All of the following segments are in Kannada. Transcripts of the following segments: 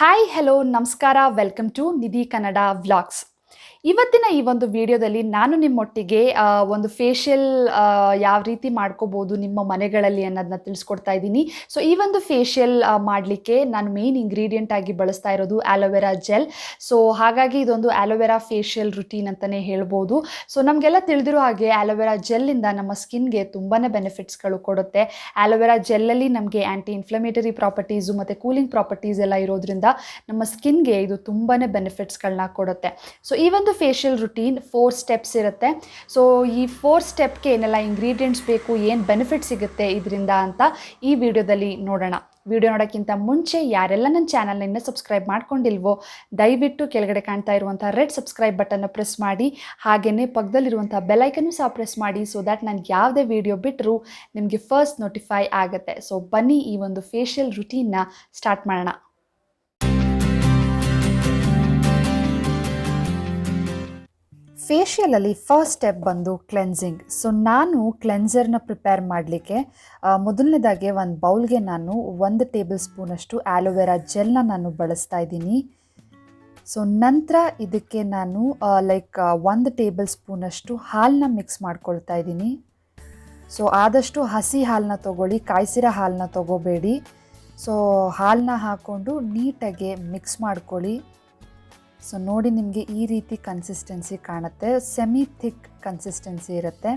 ಹಾಯ್ ಹಲೋ ನಮಸ್ಕಾರ welcome to Nidhi Kannada vlogs. ಇವತ್ತಿನ ಈ ಒಂದು ವಿಡಿಯೋದಲ್ಲಿ ನಾನು ನಿಮ್ಮೊಟ್ಟಿಗೆ ಒಂದು ಫೇಶಿಯಲ್ ಯಾವ ರೀತಿ ಮಾಡ್ಕೋಬೋದು ನಿಮ್ಮ ಮನೆಗಳಲ್ಲಿ ಅನ್ನೋದನ್ನ ತಿಳಿಸ್ಕೊಡ್ತಾ ಇದ್ದೀನಿ. ಸೊ ಈ ಒಂದು ಫೇಶಿಯಲ್ ಮಾಡಲಿಕ್ಕೆ ನಾನು ಮೇನ್ ಇಂಗ್ರೀಡಿಯೆಂಟ್ ಆಗಿ ಬಳಸ್ತಾ ಇರೋದು ಆಲೋವೆರಾ ಜೆಲ್. ಸೊ ಹಾಗಾಗಿ ಇದೊಂದು ಆಲೋವೆರಾ ಫೇಶಿಯಲ್ ರುಟೀನ್ ಅಂತಲೇ ಹೇಳ್ಬೋದು. ಸೊ ನಮಗೆಲ್ಲ ತಿಳಿದಿರೋ ಹಾಗೆ ಆಲೋವೆರಾ ಜೆಲ್ಲಿಂದ ನಮ್ಮ ಸ್ಕಿನ್ಗೆ ತುಂಬಾ ಬೆನಿಫಿಟ್ಸ್ಗಳು ಕೊಡುತ್ತೆ. ಆಲೋವೆರಾ ಜೆಲ್ಲಲ್ಲಿ ನಮಗೆ ಆ್ಯಂಟಿ ಇನ್ಫ್ಲಮೇಟರಿ ಪ್ರಾಪರ್ಟೀಸು ಮತ್ತು ಕೂಲಿಂಗ್ ಪ್ರಾಪರ್ಟೀಸ್ ಎಲ್ಲ ಇರೋದ್ರಿಂದ ನಮ್ಮ ಸ್ಕಿನ್ಗೆ ಇದು ತುಂಬಾ ಬೆನಿಫಿಟ್ಸ್ಗಳನ್ನ ಕೊಡುತ್ತೆ. ಸೊ ಈ ಒಂದು ಫೇಶಿಯಲ್ ರುಟೀನ್ 4 ಸ್ಟೆಪ್ಸ್ ಇರುತ್ತೆ. ಸೊ ಈ 4 ಸ್ಟೆಪ್ಗೆ ಏನೆಲ್ಲ ಇಂಗ್ರೀಡಿಯೆಂಟ್ಸ್ ಬೇಕು, ಏನು ಬೆನಿಫಿಟ್ ಸಿಗುತ್ತೆ ಇದರಿಂದ ಅಂತ ಈ ವಿಡಿಯೋದಲ್ಲಿ ನೋಡೋಣ. ವಿಡಿಯೋ ನೋಡೋಕ್ಕಿಂತ ಮುಂಚೆ ಯಾರೆಲ್ಲ ನನ್ನ ಚಾನಲ್ನ ಇನ್ನೂ ಸಬ್ಸ್ಕ್ರೈಬ್ ಮಾಡ್ಕೊಂಡಿಲ್ವೋ ದಯವಿಟ್ಟು ಕೆಳಗಡೆ ಕಾಣ್ತಾ ಇರುವಂಥ ರೆಡ್ ಸಬ್ಸ್ಕ್ರೈಬ್ ಬಟನ್ನ ಪ್ರೆಸ್ ಮಾಡಿ, ಹಾಗೆಯೇ ಪಕ್ಕದಲ್ಲಿರುವಂಥ ಬೆಲ್ಲೈಕನ್ನು ಸಹ ಪ್ರೆಸ್ ಮಾಡಿ. ಸೊ ದ್ಯಾಟ್ ನಾನು ಯಾವುದೇ ವಿಡಿಯೋ ಬಿಟ್ಟರೂ ನಿಮಗೆ ಫಸ್ಟ್ ನೋಟಿಫೈ ಆಗುತ್ತೆ. ಸೊ ಬನ್ನಿ ಈ ಒಂದು ಫೇಶಿಯಲ್ ರುಟೀನ್ನ ಸ್ಟಾರ್ಟ್ ಮಾಡೋಣ. ಫೇಶಿಯಲಲ್ಲಿ ಫಸ್ಟ್ ಸ್ಟೆಪ್ ಬಂದು ಕ್ಲೆನ್ಸಿಂಗ್. ಸೊ ನಾನು ಕ್ಲೆನ್ಸರ್ನ ಪ್ರಿಪೇರ್ ಮಾಡಲಿಕ್ಕೆ ಮೊದಲನೇದಾಗಿ ಒಂದು ಬೌಲ್ಗೆ ನಾನು 1 ಟೇಬಲ್ ಸ್ಪೂನಷ್ಟು ಆಲೋವೆರಾ ಜೆಲ್ನ ನಾನು ಬಳಸ್ತಾ ಇದ್ದೀನಿ. ಸೊ ನಂತರ ಇದಕ್ಕೆ ನಾನು 1 ಟೇಬಲ್ ಸ್ಪೂನಷ್ಟು ಹಾಲನ್ನ ಮಿಕ್ಸ್ ಮಾಡ್ಕೊಳ್ತಾ ಇದ್ದೀನಿ. ಸೊ ಆದಷ್ಟು ಹಸಿ ಹಾಲನ್ನ ತೊಗೊಳ್ಳಿ, ಕಾಯಿಸಿರೋ ಹಾಲನ್ನ ತೊಗೋಬೇಡಿ. ಸೊ ಹಾಲನ್ನ ಹಾಕ್ಕೊಂಡು ನೀಟಾಗಿ ಮಿಕ್ಸ್ ಮಾಡ್ಕೊಳ್ಳಿ. ಸೊ ನೋಡಿ, ನಿಮಗೆ ಈ ರೀತಿ ಕನ್ಸಿಸ್ಟೆನ್ಸಿ ಕಾಣುತ್ತೆ, ಸೆಮಿ ಥಿಕ್ ಕನ್ಸಿಸ್ಟೆನ್ಸಿ ಇರುತ್ತೆ.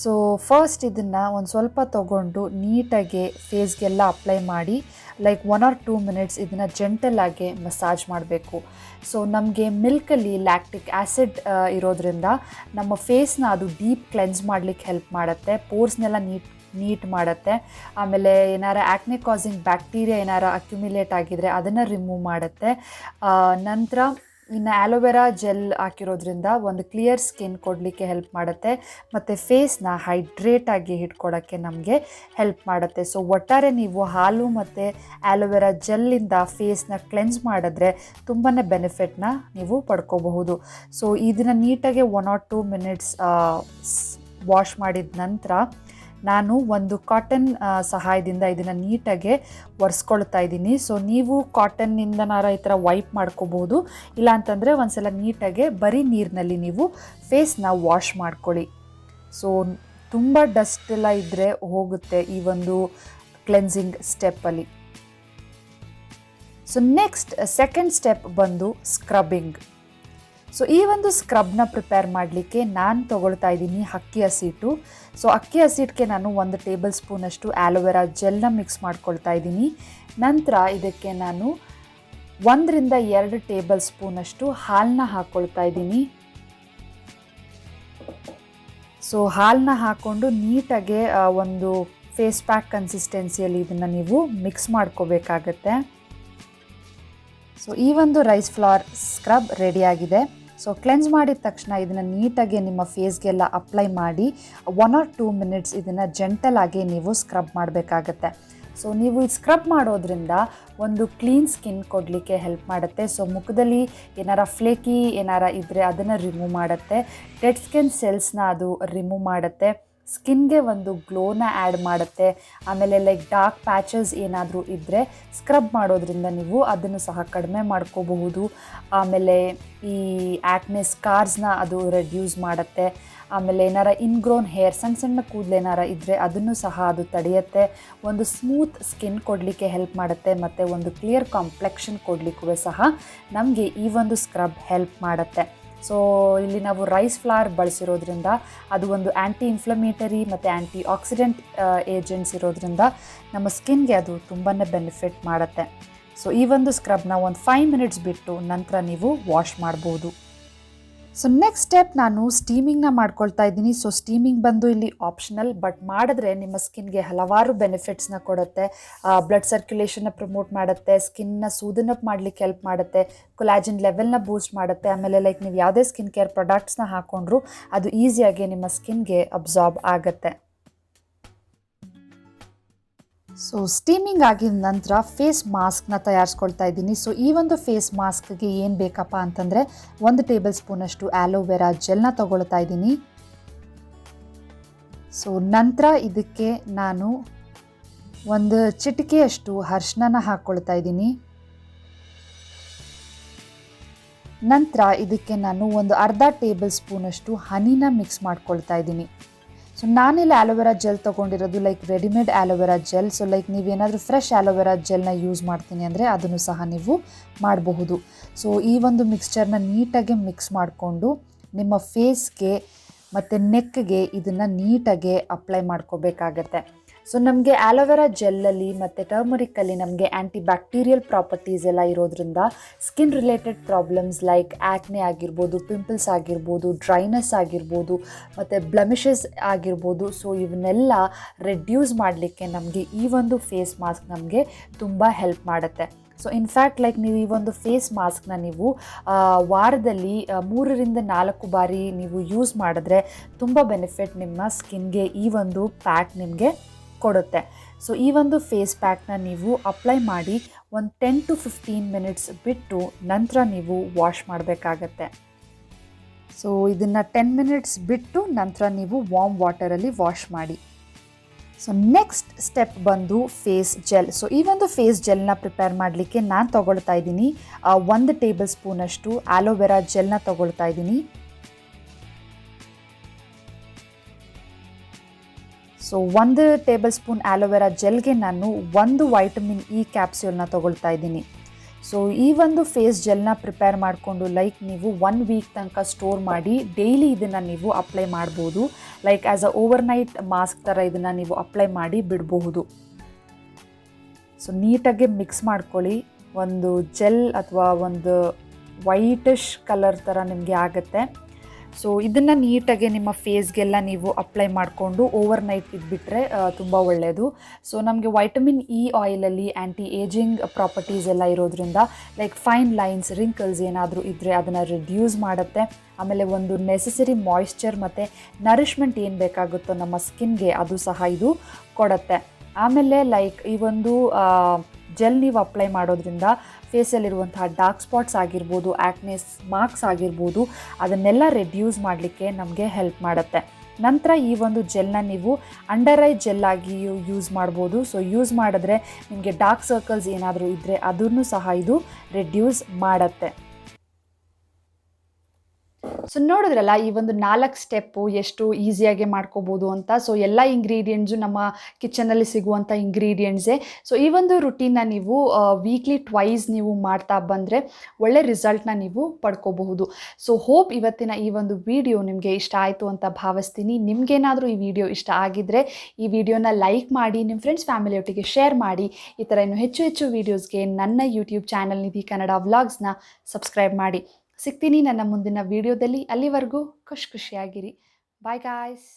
ಸೊ ಫಸ್ಟ್ ಇದನ್ನು ಒಂದು ಸ್ವಲ್ಪ ತೊಗೊಂಡು ನೀಟಾಗಿ ಫೇಸ್ಗೆಲ್ಲ ಅಪ್ಲೈ ಮಾಡಿ 1 or 2 ಮಿನಿಟ್ಸ್ ಇದನ್ನು ಜೆಂಟಲಾಗಿ ಮಸಾಜ್ ಮಾಡಬೇಕು. ಸೊ ನಮಗೆ ಮಿಲ್ಕಲ್ಲಿ ಲ್ಯಾಕ್ಟಿಕ್ ಆ್ಯಸಿಡ್ ಇರೋದ್ರಿಂದ ನಮ್ಮ ಫೇಸ್ನ ಅದು ಡೀಪ್ ಕ್ಲೆನ್ಸ್ ಮಾಡಲಿಕ್ಕೆ ಹೆಲ್ಪ್ ಮಾಡುತ್ತೆ, ಪೋರ್ಸ್ನೆಲ್ಲ ನೀಟ್ ಮಾಡುತ್ತೆ. ಆಮೇಲೆ ಏನಾರ ಆ್ಯಕ್ನೆ ಕಾಸಿಂಗ್ ಬ್ಯಾಕ್ಟೀರಿಯಾ ಏನಾರ ಅಕ್ಯುಮಿಲೇಟ್ ಆಗಿದ್ರೆ ಅದನ್ನು ರಿಮೂವ್ ಮಾಡುತ್ತೆ. ನಂತರ ಇನ್ನು ಆಲೋವೆರಾ ಜೆಲ್ ಹಾಕಿರೋದ್ರಿಂದ ಒಂದು ಕ್ಲಿಯರ್ ಸ್ಕಿನ್ ಕೊಡಲಿಕ್ಕೆ ಹೆಲ್ಪ್ ಮಾಡುತ್ತೆ ಮತ್ತು ಫೇಸ್ನ ಹೈಡ್ರೇಟಾಗಿ ಇಟ್ಕೊಳ್ಳೋಕ್ಕೆ ನಮಗೆ ಹೆಲ್ಪ್ ಮಾಡುತ್ತೆ. ಸೊ ಒಟ್ಟಾರೆ ನೀವು ಹಾಲು ಮತ್ತು ಆಲೋವೆರಾ ಜೆಲ್ಲಿಂದ ಫೇಸ್ನ ಕ್ಲೆನ್ಸ್ ಮಾಡಿದ್ರೆ ತುಂಬಾ ಬೆನಿಫಿಟ್ನ ನೀವು ಪಡ್ಕೋಬಹುದು. ಸೊ ಇದನ್ನು ನೀಟಾಗಿ 1 or 2 ಮಿನಿಟ್ಸ್ ವಾಶ್ ಮಾಡಿದ ನಂತರ ನಾನು ಒಂದು ಕಾಟನ್ ಸಹಾಯದಿಂದ ಇದನ್ನು ನೀಟಾಗಿ ಒರೆಸ್ಕೊಳ್ತಾ ಇದ್ದೀನಿ. ಸೊ ನೀವು ಕಾಟನ್ನಿಂದನಾರ ಈ ಥರ ವೈಪ್ ಮಾಡ್ಕೋಬೋದು, ಇಲ್ಲಾಂತಂದರೆ ಒಂದ್ಸಲ ನೀಟಾಗಿ ಬರೀ ನೀರಿನಲ್ಲಿ ನೀವು ಫೇಸ್ನ ವಾಶ್ ಮಾಡ್ಕೊಳ್ಳಿ. ಸೊ ತುಂಬ ಡಸ್ಟ್ ಎಲ್ಲ ಇದ್ದರೆ ಹೋಗುತ್ತೆ ಈ ಒಂದು ಕ್ಲೆನ್ಸಿಂಗ್ ಸ್ಟೆಪ್ಪಲ್ಲಿ. ಸೊ ನೆಕ್ಸ್ಟ್ ಸೆಕೆಂಡ್ ಸ್ಟೆಪ್ ಬಂದು ಸ್ಕ್ರಬ್ಬಿಂಗ್. ಸೊ ಈ ಒಂದು ಸ್ಕ್ರಬ್ನ ಪ್ರಿಪೇರ್ ಮಾಡಲಿಕ್ಕೆ ನಾನು ತೊಗೊಳ್ತಾ ಇದ್ದೀನಿ ಅಕ್ಕಿ ಹಸಿಟ್ಟು. ಸೊ ಅಕ್ಕಿ ಹಸಿಟ್ಟಿಗೆ ನಾನು 1 ಟೇಬಲ್ ಸ್ಪೂನಷ್ಟು ಆಲೋವೆರಾ ಜೆಲ್ನ ಮಿಕ್ಸ್ ಮಾಡ್ಕೊಳ್ತಾ ಇದ್ದೀನಿ. ನಂತರ ಇದಕ್ಕೆ ನಾನು 1 ರಿಂದ 2 ಟೇಬಲ್ ಸ್ಪೂನಷ್ಟು ಹಾಲನ್ನ ಹಾಕ್ಕೊಳ್ತಾ ಇದ್ದೀನಿ. ಸೊ ಹಾಲನ್ನ ಹಾಕ್ಕೊಂಡು ನೀಟಾಗಿ ಒಂದು ಫೇಸ್ ಪ್ಯಾಕ್ ಕನ್ಸಿಸ್ಟೆನ್ಸಿಯಲ್ಲಿ ಇದನ್ನು ನೀವು ಮಿಕ್ಸ್ ಮಾಡ್ಕೋಬೇಕಾಗತ್ತೆ. ಸೊ ಈ ಒಂದು ರೈಸ್ ಫ್ಲವರ್ ಸ್ಕ್ರಬ್ ರೆಡಿಯಾಗಿದೆ. ಸೊ ಕ್ಲೆನ್ಸ್ ಮಾಡಿದ ತಕ್ಷಣ ಇದನ್ನು ನೀಟಾಗಿ ನಿಮ್ಮ ಫೇಸ್ಗೆಲ್ಲ ಅಪ್ಲೈ ಮಾಡಿ 1 or 2 ಮಿನಿಟ್ಸ್ ಇದನ್ನು ಜೆಂಟಲಾಗಿ ನೀವು ಸ್ಕ್ರಬ್ ಮಾಡಬೇಕಾಗತ್ತೆ. ಸೊ ನೀವು ಈ ಸ್ಕ್ರಬ್ ಮಾಡೋದ್ರಿಂದ ಒಂದು ಕ್ಲೀನ್ ಸ್ಕಿನ್ ಕೊಡಲಿಕ್ಕೆ ಹೆಲ್ಪ್ ಮಾಡುತ್ತೆ. ಸೊ ಮುಖದಲ್ಲಿ ಏನಾರ ಫ್ಲೇಕಿ ಏನಾರ ಇದ್ದರೆ ಅದನ್ನು ರಿಮೂವ್ ಮಾಡುತ್ತೆ, ಡೆಡ್ ಸ್ಕಿನ್ ಸೆಲ್ಸ್ನ ಅದು ರಿಮೂವ್ ಮಾಡುತ್ತೆ, ಸ್ಕಿನ್ಗೆ ಒಂದು ಗ್ಲೋನ ಆ್ಯಡ್ ಮಾಡುತ್ತೆ. ಆಮೇಲೆ ಡಾರ್ಕ್ ಪ್ಯಾಚಸ್ ಏನಾದರೂ ಇದ್ದರೆ ಸ್ಕ್ರಬ್ ಮಾಡೋದ್ರಿಂದ ನೀವು ಅದನ್ನು ಸಹ ಕಡಿಮೆ ಮಾಡ್ಕೋಬಹುದು. ಆಮೇಲೆ ಈ ಆ್ಯಕ್ನೆ ಸ್ಕಾರ್ಸ್ನ ಅದು ರೆಡ್ಯೂಸ್ ಮಾಡುತ್ತೆ. ಆಮೇಲೆ ಏನಾರ ಇನ್ಗ್ರೋನ್ ಹೇರ್, ಸಣ್ಣ ಸಣ್ಣ ಕೂದಲು ಏನಾರ ಇದ್ದರೆ ಅದನ್ನು ಸಹ ಅದು ತಡೆಯುತ್ತೆ. ಒಂದು ಸ್ಮೂತ್ ಸ್ಕಿನ್ ಕೊಡಲಿಕ್ಕೆ ಹೆಲ್ಪ್ ಮಾಡುತ್ತೆ ಮತ್ತು ಒಂದು ಕ್ಲಿಯರ್ ಕಾಂಪ್ಲೆಕ್ಷನ್ ಕೊಡಲಿಕ್ಕೂ ಸಹ ನಮಗೆ ಈ ಒಂದು ಸ್ಕ್ರಬ್ ಹೆಲ್ಪ್ ಮಾಡುತ್ತೆ. ಸೊ ಇಲ್ಲಿ ನಾವು ರೈಸ್ ಫ್ಲವರ್ ಬಳಸಿರೋದ್ರಿಂದ ಅದು ಒಂದು ಆ್ಯಂಟಿ ಇನ್ಫ್ಲಮೇಟರಿ ಮತ್ತು ಆ್ಯಂಟಿ ಆಕ್ಸಿಡೆಂಟ್ ಏಜೆಂಟ್ಸ್ ಇರೋದ್ರಿಂದ ನಮ್ಮ ಸ್ಕಿನ್ಗೆ ಅದು ತುಂಬಾ ಬೆನಿಫಿಟ್ ಮಾಡುತ್ತೆ. ಸೊ ಈ ಒಂದು ಸ್ಕ್ರಬ್ನ ಒಂದು 5 ಮಿನಿಟ್ಸ್ ಬಿಟ್ಟು ನಂತರ ನೀವು ವಾಶ್ ಮಾಡ್ಬೋದು. ಸೊ ನೆಕ್ಸ್ಟ್ ಸ್ಟೆಪ್ ನಾನು ಸ್ಟೀಮಿಂಗ್ನ ಮಾಡ್ಕೊಳ್ತಾ ಇದ್ದೀನಿ. ಸೊ ಸ್ಟೀಮಿಂಗ್ ಬಂದು ಇಲ್ಲಿ ಆಪ್ಷನಲ್, ಬಟ್ ಮಾಡಿದ್ರೆ ನಿಮ್ಮ ಸ್ಕಿನ್ಗೆ ಹಲವಾರು ಬೆನಿಫಿಟ್ಸ್ನ ಕೊಡುತ್ತೆ. ಬ್ಲಡ್ ಸರ್ಕ್ಯುಲೇಷನ್ನ ಪ್ರಮೋಟ್ ಮಾಡುತ್ತೆ, ಸ್ಕಿನ್ನ ಸೂದನ್ ಅಪ್ ಮಾಡಲಿಕ್ಕೆ ಹೆಲ್ಪ್ ಮಾಡುತ್ತೆ, ಕೊಲಾಜಿನ್ ಲೆವೆಲ್ನ ಬೂಸ್ಟ್ ಮಾಡುತ್ತೆ. ಆಮೇಲೆ ನೀವು ಯಾವುದೇ ಸ್ಕಿನ್ ಕೇರ್ ಪ್ರಾಡಕ್ಟ್ಸ್ನ ಹಾಕ್ಕೊಂಡ್ರು ಅದು ಈಸಿಯಾಗಿ ನಿಮ್ಮ ಸ್ಕಿನ್ಗೆ ಅಬ್ಸಾರ್ಬ್ ಆಗುತ್ತೆ. ಸೊ ಸ್ಟೀಮಿಂಗ್ ಆಗಿದ ನಂತರ ಫೇಸ್ ಮಾಸ್ಕ್ನ ತಯಾರಿಸ್ಕೊಳ್ತಾ ಇದ್ದೀನಿ. ಸೊ ಈ ಒಂದು ಫೇಸ್ ಮಾಸ್ಕ್ಗೆ ಏನು ಬೇಕಪ್ಪ ಅಂತಂದರೆ 1 ಟೇಬಲ್ ಸ್ಪೂನಷ್ಟು ಆಲೋವೆರಾ ಜೆಲ್ನ ತೊಗೊಳ್ತಾ ಇದ್ದೀನಿ. ಸೊ ನಂತರ ಇದಕ್ಕೆ ನಾನು ಒಂದು ಚಿಟಿಕೆಯಷ್ಟು ಅರಿಶಿನ ಹಾಕ್ಕೊಳ್ತಾ ಇದ್ದೀನಿ. ನಂತರ ಇದಕ್ಕೆ ನಾನು ಒಂದು ಅರ್ಧ ಟೇಬಲ್ ಸ್ಪೂನಷ್ಟು ಹನಿನ ಮಿಕ್ಸ್ ಮಾಡ್ಕೊಳ್ತಾ ಇದ್ದೀನಿ. ಸೊ ನಾನಿಲ್ಲಿ ಆಲೋವೆರಾ ಜೆಲ್ ತೊಗೊಂಡಿರೋದು like readymade aloe vera gel. So like ನೀವೇನಾದರೂ ಫ್ರೆಶ್ ಆಲೋವೆರಾ ಜೆಲ್ನ ಯೂಸ್ ಮಾಡ್ತೀನಿ ಅಂದರೆ ಅದನ್ನು ಸಹ ನೀವು ಮಾಡಬಹುದು. ಸೊ ಈ ಒಂದು ಮಿಕ್ಸ್ಚರ್ನ ನೀಟಾಗಿ ಮಿಕ್ಸ್ ಮಾಡಿಕೊಂಡು ನಿಮ್ಮ ಫೇಸ್ಗೆ ಮತ್ತು ನೆಕ್ಗೆ ಇದನ್ನು ನೀಟಾಗಿ ಅಪ್ಲೈ ಮಾಡ್ಕೋಬೇಕಾಗತ್ತೆ. ಸೊ ನಮಗೆ ಆಲೋವೆರಾ ಜೆಲ್ಲಲ್ಲಿ ಮತ್ತು ಟರ್ಮರಿಕಲ್ಲಿ ನಮಗೆ ಆ್ಯಂಟಿ ಬ್ಯಾಕ್ಟೀರಿಯಲ್ ಪ್ರಾಪರ್ಟೀಸ್ ಎಲ್ಲ ಇರೋದ್ರಿಂದ skin related problems like acne ಆಗಿರ್ಬೋದು, ಪಿಂಪಲ್ಸ್ ಆಗಿರ್ಬೋದು, ಡ್ರೈನೆಸ್ ಆಗಿರ್ಬೋದು ಮತ್ತು ಬ್ಲೆಮಿಷಸ್ ಆಗಿರ್ಬೋದು, ಸೊ ಇವನ್ನೆಲ್ಲ ರೆಡ್ಯೂಸ್ ಮಾಡಲಿಕ್ಕೆ ನಮಗೆ ಈ ಒಂದು ಫೇಸ್ ಮಾಸ್ಕ್ ನಮಗೆ ತುಂಬ ಹೆಲ್ಪ್ ಮಾಡುತ್ತೆ. ಸೊ ಇನ್ಫ್ಯಾಕ್ಟ್ ಲೈಕ್ ನೀವು ಈ ಒಂದು ಫೇಸ್ ಮಾಸ್ಕ್ನ ನೀವು ವಾರದಲ್ಲಿ 3-4 ಬಾರಿ ನೀವು ಯೂಸ್ ಮಾಡಿದ್ರೆ ತುಂಬ ಬೆನಿಫಿಟ್ ನಿಮ್ಮ ಸ್ಕಿನ್ಗೆ ಈ ಒಂದು ಪ್ಯಾಕ್ ನಿಮಗೆ ಕೊಡುತ್ತೆ. ಸೊ ಈ ಒಂದು ಫೇಸ್ ಪ್ಯಾಕ್ನ ನೀವು ಅಪ್ಲೈ ಮಾಡಿ ಒಂದು 10 to 15 ಮಿನಿಟ್ಸ್ ಬಿಟ್ಟು ನಂತರ ನೀವು ವಾಶ್ ಮಾಡಬೇಕಾಗತ್ತೆ. ಸೊ ಇದನ್ನು 10 ಮಿನಿಟ್ಸ್ ಬಿಟ್ಟು ನಂತರ ನೀವು ವಾರ್ಮ್ ವಾಟರಲ್ಲಿ ವಾಶ್ ಮಾಡಿ. ಸೊ ನೆಕ್ಸ್ಟ್ ಸ್ಟೆಪ್ ಬಂದು ಫೇಸ್ ಜೆಲ್. ಸೊ ಈ ಒಂದು ಫೇಸ್ ಜೆಲ್ನ ಪ್ರಿಪೇರ್ ಮಾಡಲಿಕ್ಕೆ ನಾನು ತೊಗೊಳ್ತಾ ಇದ್ದೀನಿ 1 ಟೇಬಲ್ ಸ್ಪೂನಷ್ಟು ಆಲೋವೆರಾ ಜೆಲ್ನ ತೊಗೊಳ್ತಾ ಇದ್ದೀನಿ. ಸೊ 1 ಟೇಬಲ್ ಸ್ಪೂನ್ ಆಲೋವೆರಾ ಜೆಲ್ಗೆ ನಾನು 1 ವೈಟಮಿನ್ ಇ ಕ್ಯಾಪ್ಸ್ಯೂಲ್ನ ತೊಗೊಳ್ತಾ ಇದ್ದೀನಿ. ಸೊ ಈ ಒಂದು ಫೇಸ್ ಜೆಲ್ನ ಪ್ರಿಪೇರ್ ಮಾಡಿಕೊಂಡು ಲೈಕ್ ನೀವು 1 ವೀಕ್ ತನಕ ಸ್ಟೋರ್ ಮಾಡಿ ಡೈಲಿ ಇದನ್ನು ನೀವು ಅಪ್ಲೈ ಮಾಡ್ಬೋದು. Like as a overnight mask ಥರ ಇದನ್ನು ನೀವು ಅಪ್ಲೈ ಮಾಡಿ ಬಿಡಬಹುದು. ಸೊ ನೀಟಾಗಿ ಮಿಕ್ಸ್ ಮಾಡ್ಕೊಳ್ಳಿ. ಒಂದು ಜೆಲ್ ಅಥವಾ ಒಂದು ವೈಟಿಶ್ ಕಲರ್ ಥರ ನಿಮಗೆ ಆಗುತ್ತೆ. ಸೊ ಇದನ್ನು ನೀಟಾಗಿ ನಿಮ್ಮ ಫೇಸ್ಗೆಲ್ಲ ನೀವು ಅಪ್ಲೈ ಮಾಡಿಕೊಂಡು ಓವರ್ನೈಟ್ ಇದ್ಬಿಟ್ರೆ ತುಂಬ ಒಳ್ಳೆಯದು. ಸೊ ನಮಗೆ ವೈಟಮಿನ್ ಇ ಆಯಿಲಲ್ಲಿ ಆ್ಯಂಟಿ ಏಜಿಂಗ್ ಪ್ರಾಪರ್ಟೀಸ್ ಎಲ್ಲ ಇರೋದ್ರಿಂದ ಲೈಕ್ ಫೈನ್ ಲೈನ್ಸ್, ರಿಂಕಲ್ಸ್ ಏನಾದರೂ ಇದ್ದರೆ ಅದನ್ನು ರಿಡ್ಯೂಸ್ ಮಾಡುತ್ತೆ. ಆಮೇಲೆ ಒಂದು ನೆಸೆಸರಿ ಮಾಯಿಶ್ಚರ್ ಮತ್ತು ನರಿಷ್ಮೆಂಟ್ ಏನು ಬೇಕಾಗುತ್ತೋ ನಮ್ಮ ಸ್ಕಿನ್ಗೆ ಅದು ಸಹ ಇದು ಕೊಡುತ್ತೆ. ಆಮೇಲೆ ಲೈಕ್ ಈ ಒಂದು ಜೆಲ್ ನೀವು ಅಪ್ಲೈ ಮಾಡೋದ್ರಿಂದ ಫೇಸಲ್ಲಿರುವಂತಹ ಡಾರ್ಕ್ ಸ್ಪಾಟ್ಸ್ ಆಗಿರ್ಬೋದು, ಆ್ಯಕ್ನೆಸ್ ಮಾರ್ಕ್ಸ್ ಆಗಿರ್ಬೋದು, ಅದನ್ನೆಲ್ಲ ರೆಡ್ಯೂಸ್ ಮಾಡಲಿಕ್ಕೆ ನಮಗೆ ಹೆಲ್ಪ್ ಮಾಡುತ್ತೆ. ನಂತರ ಈ ಒಂದು ಜೆಲ್ನ ನೀವು ಅಂಡರ್ ಐ ಜೆಲ್ ಆಗಿ ಯೂಸ್ ಮಾಡ್ಬೋದು. ಸೊ ಯೂಸ್ ಮಾಡಿದ್ರೆ ನಿಮಗೆ ಡಾರ್ಕ್ ಸರ್ಕಲ್ಸ್ ಏನಾದರೂ ಇದ್ದರೆ ಅದನ್ನು ಸಹ ಇದು ರೆಡ್ಯೂಸ್ ಮಾಡುತ್ತೆ. ಸೊ ನೋಡಿದ್ರಲ್ಲ ಈ ಒಂದು 4 ಸ್ಟೆಪ್ಪು ಎಷ್ಟು ಈಸಿಯಾಗಿ ಮಾಡ್ಕೋಬೋದು ಅಂತ. ಸೊ ಎಲ್ಲ ಇಂಗ್ರೀಡಿಯೆಂಟ್ಸು ನಮ್ಮ ಕಿಚನಲ್ಲಿ ಸಿಗುವಂಥ ಇಂಗ್ರೀಡಿಯೆಂಟ್ಸೇ. ಸೊ ಈ ಒಂದು ರುಟೀನ್ನ ನೀವು ವೀಕ್ಲಿ ಟ್ವೈಸ್ ನೀವು ಮಾಡ್ತಾ ಬಂದರೆ ಒಳ್ಳೆ ರಿಸಲ್ಟ್ನ ನೀವು ಪಡ್ಕೋಬಹುದು. ಸೊ ಹೋಪ್ ಇವತ್ತಿನ ಈ ಒಂದು ವಿಡಿಯೋ ನಿಮಗೆ ಇಷ್ಟ ಆಯಿತು ಅಂತ ಭಾವಿಸ್ತೀನಿ. ನಿಮಗೇನಾದರೂ ಈ ವಿಡಿಯೋ ಇಷ್ಟ ಆಗಿದ್ದರೆ ಈ ವಿಡಿಯೋನ ಲೈಕ್ ಮಾಡಿ, ನಿಮ್ಮ ಫ್ರೆಂಡ್ಸ್ ಫ್ಯಾಮಿಲಿಯೊಟ್ಟಿಗೆ ಶೇರ್ ಮಾಡಿ. ಈ ಥರ ಇನ್ನೂ ಹೆಚ್ಚು ವೀಡಿಯೋಸ್ಗೆ ನನ್ನ ಯೂಟ್ಯೂಬ್ ಚಾನಲ್ ನಿಧಿ ಕನ್ನಡ ವ್ಲಾಗ್ಸ್ನ ಸಬ್ಸ್ಕ್ರೈಬ್ ಮಾಡಿ. ಸಿಗ್ತೀನಿ ನನ್ನ ಮುಂದಿನ ವಿಡಿಯೋದಲ್ಲಿ. ಅಲ್ಲಿವರೆಗೂ ಖುಷಿಯಾಗಿರಿ. Bye guys.